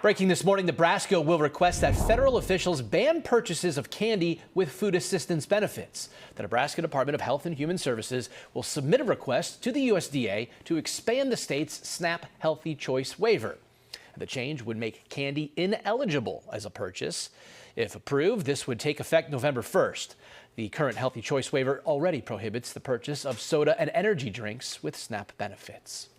Breaking this morning, Nebraska will request that federal officials ban purchases of candy with food assistance benefits. The Nebraska Department of Health and Human Services will submit a request to the USDA to expand the state's SNAP Healthy Choice waiver. The change would make candy ineligible as a purchase. If approved, this would take effect November 1st. The current Healthy Choice waiver already prohibits the purchase of soda and energy drinks with SNAP benefits.